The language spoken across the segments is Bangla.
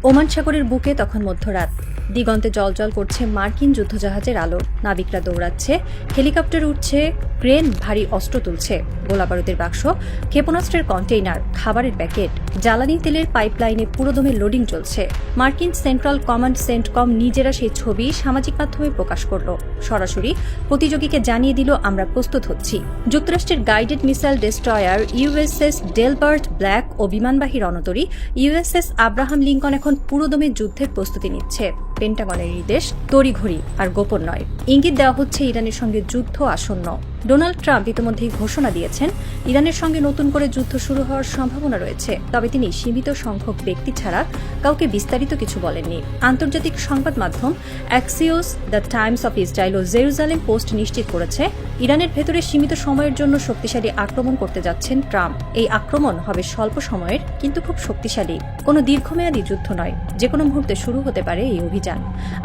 ওমান সাগরের বুকে তখন মধ্যরাত। দিগন্তে জ্বলজ্বল করছে মার্কিন যুদ্ধজাহাজের আলো। নাবিকরা দৌড়াচ্ছে, হেলিকপ্টার উঠছে, ক্রেন ভারী অস্ত্র তুলছে। গোলাবারুদের বাক্স, ক্ষেপণাস্ত্রের কন্টেইনার, খাবারের প্যাকেট, জ্বালানি তেলের পাইপলাইনে পুরোদমে লোডিং চলছে। মার্কিন সেন্ট্রাল কমান্ড সেন্টকম নিজেরা সেই ছবি সামাজিক মাধ্যমে প্রকাশ করল। সরাসরি প্রতিযোগীকে জানিয়ে দিল, আমরা প্রস্তুত হচ্ছি। যুক্তরাষ্ট্রের guided missile destroyer USS Delbert Black ও বিমানবাহী রণতরী ইউএসএস আব্রাহাম লিঙ্কন এখন পুরোদমে যুদ্ধের প্রস্তুতি নিচ্ছে। পেন্টাগনের নির্দেশ তড়িঘড়ি আর গোপন নয়। ইঙ্গিত দেওয়া হচ্ছে ইরানের সঙ্গে যুদ্ধ আসন্ন। ডোনাল্ড ট্রাম্প ইতিমধ্যেই ঘোষণা দিয়েছেন, ইরানের সঙ্গে নতুন করে যুদ্ধ শুরু হওয়ার সম্ভাবনা রয়েছে। তবে তিনি সীমিত সংখ্যক ব্যক্তি ছাড়া কাউকে বিস্তারিত কিছু বলেননি। আন্তর্জাতিক সংবাদ মাধ্যম Axios, the Times of Israel ও জেরুজালেম পোস্ট নিশ্চিত করেছে, ইরানের ভেতরে সীমিত সময়ের জন্য শক্তিশালী আক্রমণ করতে যাচ্ছেন ট্রাম্প। এই আক্রমণ হবে স্বল্প সময়ের, কিন্তু খুব শক্তিশালী। কোনো দীর্ঘমেয়াদী যুদ্ধ নয়, যে কোনো মুহূর্তে শুরু হতে পারে এই অভিযান।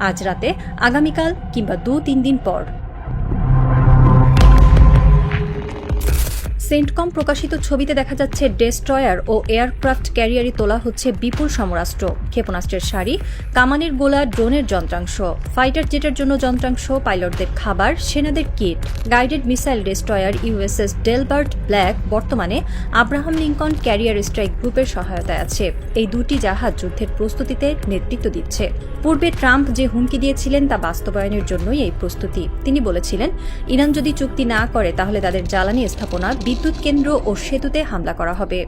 আজ রাতে, আগামীকাল কিংবা 2-3 দিন পর। সেন্টকম প্রকাশিত ছবিতে দেখা যাচ্ছে ডেস্ট্রয়ার ও এয়ারক্রাফট ক্যারিয়ারে তোলা হচ্ছে বিপুল সমরাস্ত্র, ক্ষেপণাস্ত্রের সারি, কামানের গোলা, ড্রোনের যন্ত্রাংশ, ফাইটার জেটের জন্য যন্ত্রাংশ, পাইলটদের খাবার, সেনাদের kit. Guided missile destroyer USS Delbert black বর্তমানে আব্রাহাম লিঙ্কন ক্যারিয়ার স্ট্রাইক গ্রুপের সহায়তায় আছে। এই দুটি জাহাজ যুদ্ধের প্রস্তুতিতে নেতৃত্ব দিচ্ছে। পূর্বে ট্রাম্প যে হুমকি দিয়েছিলেন তা বাস্তবায়নের জন্যই এই প্রস্তুতি। তিনি বলেছিলেন, ইরান যদি চুক্তি না করে তাহলে তাদের জ্বালানি স্থাপনা, বিদ্যুৎ কেন্দ্র ও সেতুতে হামলা করা হবে।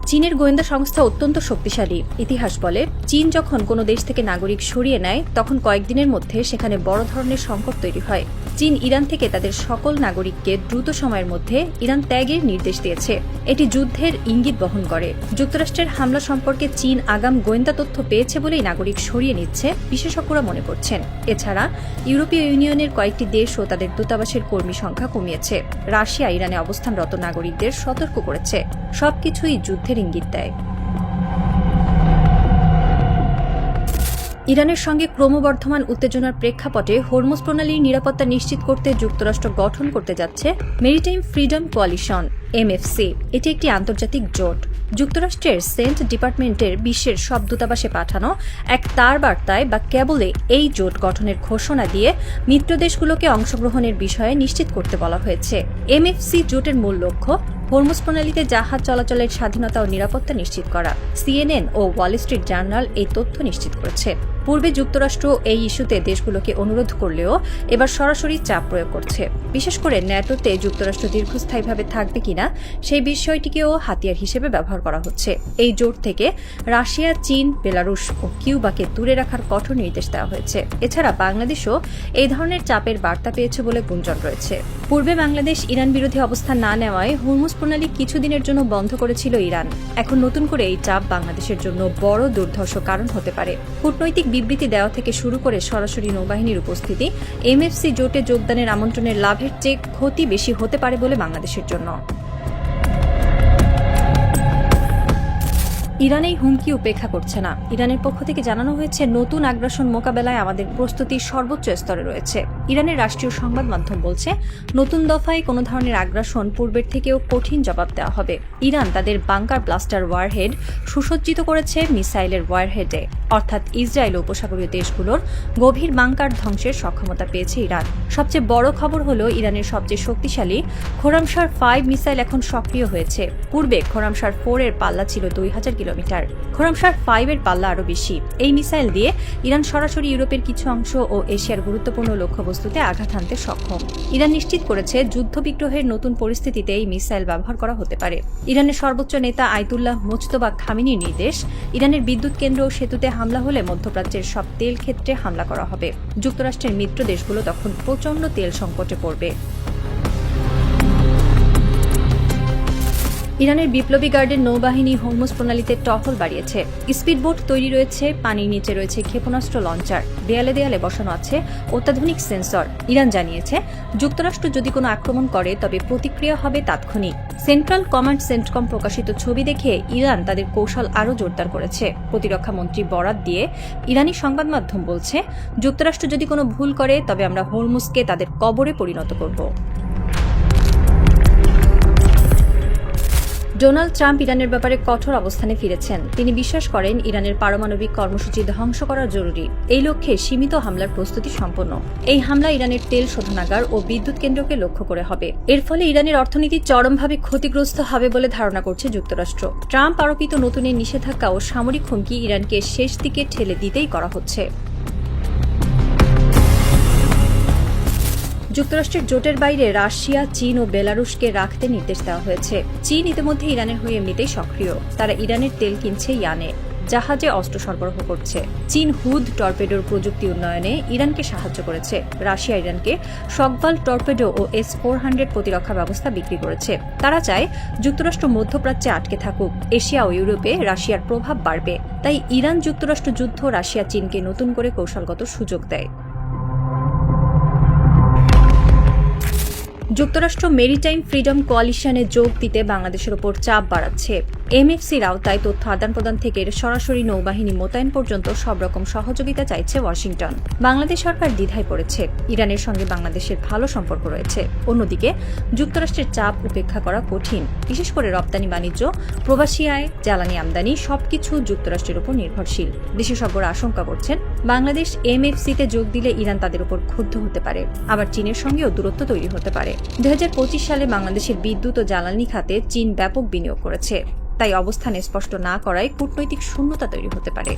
চীনের গোয়েন্দা সংস্থা অত্যন্ত শক্তিশালী। ইতিহাস বলে, চীন যখন কোনো দেশ থেকে নাগরিক সরিয়ে নেয়, তখন কয়েকদিনের মধ্যে সেখানে বড় ধরনের সংকট তৈরি হয়। চীন ইরান থেকে তাদের সকল নাগরিককে দ্রুত সময়ের মধ্যে ইরান ত্যাগের নির্দেশ দিয়েছে। এটি যুদ্ধের ইঙ্গিত বহন করে। যুক্তরাষ্ট্রের হামলা সম্পর্কে চীন আগাম গোয়েন্দা তথ্য পেয়েছে বলেই নাগরিক সরিয়ে নিচ্ছে, বিশেষজ্ঞরা মনে করছেন। এছাড়া ইউরোপীয় ইউনিয়নের কয়েকটি দেশও তাদের দূতাবাসের কর্মী সংখ্যা কমিয়েছে। রাশিয়া ইরানে অবস্থানরত নাগরিকদের সতর্ক করেছে। সবকিছুই যুদ্ধের ইঙ্গিত দেয়। ইরানের সঙ্গে ক্রমবর্ধমান উত্তেজনার প্রেক্ষাপটে হরমুজ প্রণালীর নিরাপত্তা নিশ্চিত করতে যুক্তরাষ্ট্র গঠন করতে যাচ্ছে মেরিটাইম ফ্রিডম কোয়ালিশন এমএফসি। এটি একটি আন্তর্জাতিক জোট। যুক্তরাষ্ট্রের সেন্ট ডিপার্টমেন্টের বিশ্বের সব দূতাবাসে পাঠানো এক তার বার্তায় বা কেবলে এই জোট গঠনের ঘোষণা দিয়ে মিত্র দেশগুলোকে অংশগ্রহণের বিষয়ে নিশ্চিত করতে বলা হয়েছে। এমএফসি জোটের মূল লক্ষ্য হরমুজ প্রণালীতে জাহাজ চলাচলের স্বাধীনতা ও নিরাপত্তা নিশ্চিত করা। সিএনএন ও ওয়াল স্ট্রিট জার্নাল এই তথ্য নিশ্চিত করেছে। পূর্বে যুক্তরাষ্ট্র এই ইস্যুতে দেশগুলোকে অনুরোধ করলেও এবার সরাসরি চাপ প্রয়োগ করছে। বিশেষ করে ন্যাটোতে যুক্তরাষ্ট্র দীর্ঘস্থায়ীভাবে থাকবে কিনা সেই বিষয়টিকেও হাতিয়ার হিসেবে ব্যবহার করা হচ্ছে। এই জোট থেকে রাশিয়া, চীন, বেলারুশ ও কিউবাকে দূরে রাখার কঠোর নির্দেশ দেওয়া হয়েছে। এছাড়া বাংলাদেশও এই ধরনের চাপের বার্তা পেয়েছে বলে গুঞ্জন রয়েছে। পূর্বে বাংলাদেশ ইরান বিরোধী অবস্থান না নেওয়ায় হরমুজ প্রণালী কিছুদিনের জন্য বন্ধ করেছিল ইরান। এখন নতুন করে এই চাপ বাংলাদেশের জন্য বড় দুর্ধর্ষ কারণ হতে পারে। কূটনৈতিক বিবৃতি দেওয়া থেকে শুরু করে সরাসরি নৌবাহিনীর উপস্থিতি, এমএফসি জোটে যোগদানের আমন্ত্রণের লাভের চেয়ে ক্ষতি বেশি হতে পারে বলে বাংলাদেশের জন্য। ইরান এই হুমকি উপেক্ষা করছে না। ইরানের পক্ষ থেকে জানানো হয়েছে, নতুন আগ্রাসন মোকাবেলায় আমাদের প্রস্তুতি সর্বোচ্চ স্তরে রয়েছে। ইরানের রাষ্ট্রীয় সংবাদ মাধ্যম বলছে, নতুন দফায় কোনো ধরনের আগ্রাসন পূর্বের থেকেও কঠিন জবাব দেওয়া হবে। ইরান তাদের বাংকার ব্লাস্টার ওয়ারহেড সুসজ্জিত করেছে মিসাইলের ওয়ারহেডে, অর্থাৎ ইসরায়েল উপসাগরীয় দেশগুলোর গভীর বাংকার ধ্বংসের সক্ষমতা পেয়েছে ইরান। সবচেয়ে বড় খবর হলো, ইরানের সবচেয়ে শক্তিশালী খোরামশার 5 মিসাইল এখন সক্রিয় হয়েছে। পূর্বে খোরামশার 4 এর পাল্লা ছিল 2000 কিলোমিটার। খোরামশার 5 এর পাল্লা আরও বেশি। এই মিসাইল দিয়ে ইরান সরাসরি ইউরোপের কিছু অংশ ও এশিয়ার গুরুত্বপূর্ণ লক্ষ্যবস্তুতে আঘাত হানতে সক্ষম। ইরান নিশ্চিত করেছে, যুদ্ধবিগ্রহের নতুন পরিস্থিতিতে এই মিসাইল ব্যবহার করা হতে পারে। ইরানের সর্বোচ্চ নেতা আয়াতুল্লাহ মুজতবা খামেনির নির্দেশ, ইরানের বিদ্যুৎ কেন্দ্র ও সেতুতে হামলা হলে মধ্যপ্রাচ্যের সব তেল ক্ষেত্রে হামলা করা হবে। যুক্তরাষ্ট্রের মিত্র দেশগুলো তখন প্রচণ্ড তেল সংকটে পড়বে। ইরানের বিপ্লবী গার্ডের নৌবাহিনী হরমুজ প্রণালীতে টহল বাড়িয়েছে। স্পিডবোট তৈরি রয়েছে, পানির নিচে রয়েছে ক্ষেপণাস্ত্র লঞ্চার, দেয়ালে দেয়ালে বসানো আছে অত্যাধুনিক সেন্সর। ইরান জানিয়েছে, যুক্তরাষ্ট্র যদি কোনো আক্রমণ করে তবে প্রতিক্রিয়া হবে তাৎক্ষণিক। সেন্ট্রাল কমান্ড সেন্টকম প্রকাশিত ছবি দেখে ইরান তাদের কৌশল আরও জোরদার করেছে। প্রতিরক্ষা মন্ত্রী বরাত দিয়ে ইরানি সংবাদ মাধ্যম বলছে, যুক্তরাষ্ট্র যদি কোনো ভুল করে তবে আমরা হরমুজকে তাদের কবরে পরিণত করব। ডোনাল্ড ট্রাম্প ইরানের ব্যাপারে কঠোর অবস্থানে ফিরেছেন। তিনি বিশ্বাস করেন ইরানের পারমাণবিক কর্মসূচি ধ্বংস করা জরুরি। এই লক্ষ্যে সীমিত হামলার প্রস্তুতি সম্পন্ন। এই হামলা ইরানের তেল শোধনাগার ও বিদ্যুৎ কেন্দ্রকে লক্ষ্য করে হবে। এর ফলে ইরানের অর্থনীতি চরমভাবে ক্ষতিগ্রস্ত হবে বলে ধারণা করছে যুক্তরাষ্ট্র। ট্রাম্প আরোপিত নতুন এই নিষেধাজ্ঞা ও সামরিক হুমকি ইরানকে শেষ দিকে ঠেলে দিতেই করা হচ্ছে। যুক্তরাষ্ট্রের জোটের বাইরে রাশিয়া, চীন ও বেলারুশকে রাখতে নির্দেশ দেওয়া হয়েছে। চীন ইতিমধ্যে ইরানের হয়ে এমনিতেই সক্রিয়। তারা ইরানের তেল কিনছে ইয়ানে, জাহাজে অস্ত্র সরবরাহ করছে। চীন হুদ টর্পেডোর প্রযুক্তি উন্নয়নে ইরানকে সাহায্য করেছে। রাশিয়া ইরানকে শকভাল টর্পেডো ও S-400 প্রতিরক্ষা ব্যবস্থা বিক্রি করেছে। তারা চায় যুক্তরাষ্ট্র মধ্যপ্রাচ্যে আটকে থাকুক। এশিয়া ও ইউরোপে রাশিয়ার প্রভাব বাড়বে। তাই ইরান যুক্তরাষ্ট্র যুদ্ধ রাশিয়া চীনকে নতুন করে কৌশলগত সুযোগ দেয়। যুক্তরাষ্ট্র মেরিটাইম ফ্রিডম কোয়ালিশনে যোগ দিতে বাংলাদেশের ওপর চাপ বাড়াচ্ছে। MFCর আওতায় তথ্য আদান প্রদান থেকে সরাসরি নৌবাহিনী মোতায়েন পর্যন্ত সব রকম সহযোগিতা চাইছে ওয়াশিংটন। বাংলাদেশ সরকার দ্বিধায় পড়েছে। ইরানের সঙ্গে বাংলাদেশের ভালো সম্পর্ক রয়েছে। অন্যদিকে যুক্তরাষ্ট্রের চাপ উপেক্ষা করা কঠিন। বিশেষ করে রপ্তানি বাণিজ্য, প্রবাসী আয়, জ্বালানি আমদানি সবকিছু যুক্তরাষ্ট্রের উপর নির্ভরশীল। বিশেষজ্ঞরা আশঙ্কা করছেন বাংলাদেশ MFCতে যোগ দিলে ইরান তাদের উপর ক্ষুব্ধ হতে পারে। আবার চীনের সঙ্গেও দূরত্ব তৈরি হতে পারে। 2025 সালে বাংলাদেশের বিদ্যুৎ ও জ্বালানি খাতে চীন ব্যাপক বিনিয়োগ করেছে। তাই অবস্থান স্পষ্ট না করায় কূটনৈতিক শূন্যতা তৈরি হতে পারে।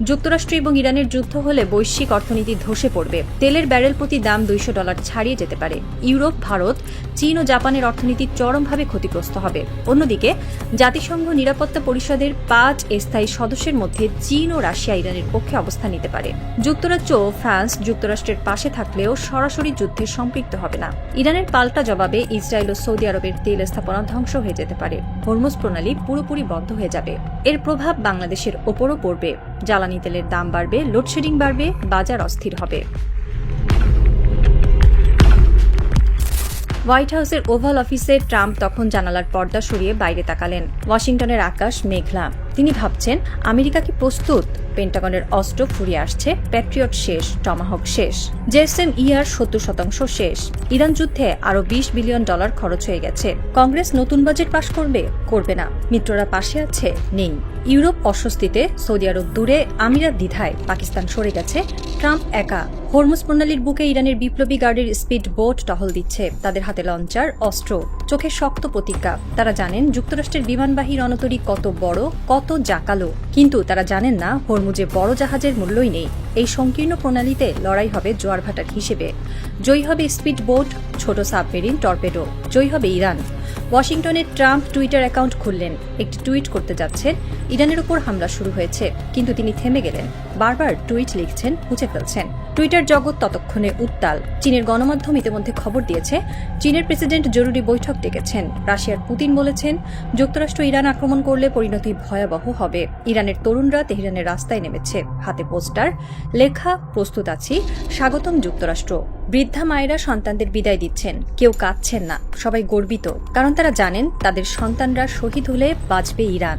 যুক্তরাষ্ট্র এবং ইরানের যুদ্ধ হলে বৈশ্বিক অর্থনীতি ধসে পড়বে। তেলের ব্যারেল প্রতি দাম $200 ছাড়িয়ে যেতে পারে। ইউরোপ, ভারত, চীন ও জাপানের অর্থনীতি চরমভাবে ক্ষতিগ্রস্ত হবে। অন্যদিকে জাতিসংঘ নিরাপত্তা পরিষদের 5 স্থায়ী সদস্যের মধ্যে চীন ও রাশিয়া ইরানের পক্ষে অবস্থান নিতে পারে। যুক্তরাজ্য ও ফ্রান্স যুক্তরাষ্ট্রের পাশে থাকলেও সরাসরি যুদ্ধে সম্পৃক্ত হবে না। ইরানের পাল্টা জবাবে ইসরায়েল ও সৌদি আরবের তেল স্থাপনা ধ্বংস হয়ে যেতে পারে। হরমুজ প্রণালী পুরোপুরি বন্ধ হয়ে যাবে। এর প্রভাব বাংলাদেশের ওপরও পড়বে। জ্বালানি তেলের দাম বাড়বে, লোডশেডিং বাড়বে, বাজার অস্থির হবে। হোয়াইট হাউসের ওভাল অফিসে ট্রাম্প তখন জানালার পর্দা সরিয়ে বাইরে তাকালেন। ওয়াশিংটনের আকাশ মেঘলা। তিনি ভাবছেন, আমেরিকা কি প্রস্তুত? পেন্টাগনের অস্ত্র ফুরিয়ে আসছে, প্যাট্রিয়ট শেষ, টমাহক শেষ, JSM-ER 70% শেষ। ইরান যুদ্ধে আরও $20 বিলিয়ন খরচ হয়ে গেছে। কংগ্রেস নতুন বাজেট পাশ করবে? করবে না। মিত্ররা পাশে আছে? নেই। ইউরোপ অস্বস্তিতে, সৌদি আরব দূরে, আমিরাত দ্বিধায়, পাকিস্তান সরে গেছে, ট্রাম্প একা। হরমুজ প্রণালীর বুকে ইরানের বিপ্লবী গার্ডের স্পিড বোট টহল দিচ্ছে। তাদের হাতে লঞ্চার, অস্ত্র, চোখে শক্ত প্রতিজ্ঞা। তারা জানেন যুক্তরাষ্ট্রের বিমানবাহী রণতরী কত বড়, কত জাকালো। কিন্তু তারা জানেন না হরমুজে বড় জাহাজের মূল্যই নেই। এই সংকীর্ণ প্রণালীতে লড়াই হবে জোয়ার ভাটার হিসেবে। জয়ী হবে স্পিড বোট, ছোট সাবমেরিন, টর্পেডো। জয়ী হবে ইরান। ওয়াশিংটনে ট্রাম্প টুইটার অ্যাকাউন্ট খুললেন। একটি টুইট করতে যাচ্ছেন, ইরানের উপর হামলা শুরু হয়েছে। কিন্তু তিনি থেমে গেলেন। বারবার টুইট লিখছেন, মুছে ফেলছেন। টুইটার জগৎ ততক্ষণে উত্তাল। চীনের গণমাধ্যম ইতিমধ্যে খবর দিয়েছে, চীনের প্রেসিডেন্ট জরুরি বৈঠক ডেকেছেন। রাশিয়ার পুতিন বলেছেন, যুক্তরাষ্ট্র ইরান আক্রমণ করলে পরিণতি ভয়াবহ হবে। ইরানের তরুণরা তেহরানের রাস্তায় নেমেছে, হাতে পোস্টার, লেখা, প্রস্তুত আছি, স্বাগতম যুক্তরাষ্ট্র। বৃদ্ধা মায়েরা সন্তানদের বিদায় দিচ্ছেন। কেউ কাঁদছেন না, সবাই গর্বিত, কারণ তারা জানেন তাদের সন্তানরা শহীদ হলে বাঁচবে ইরান।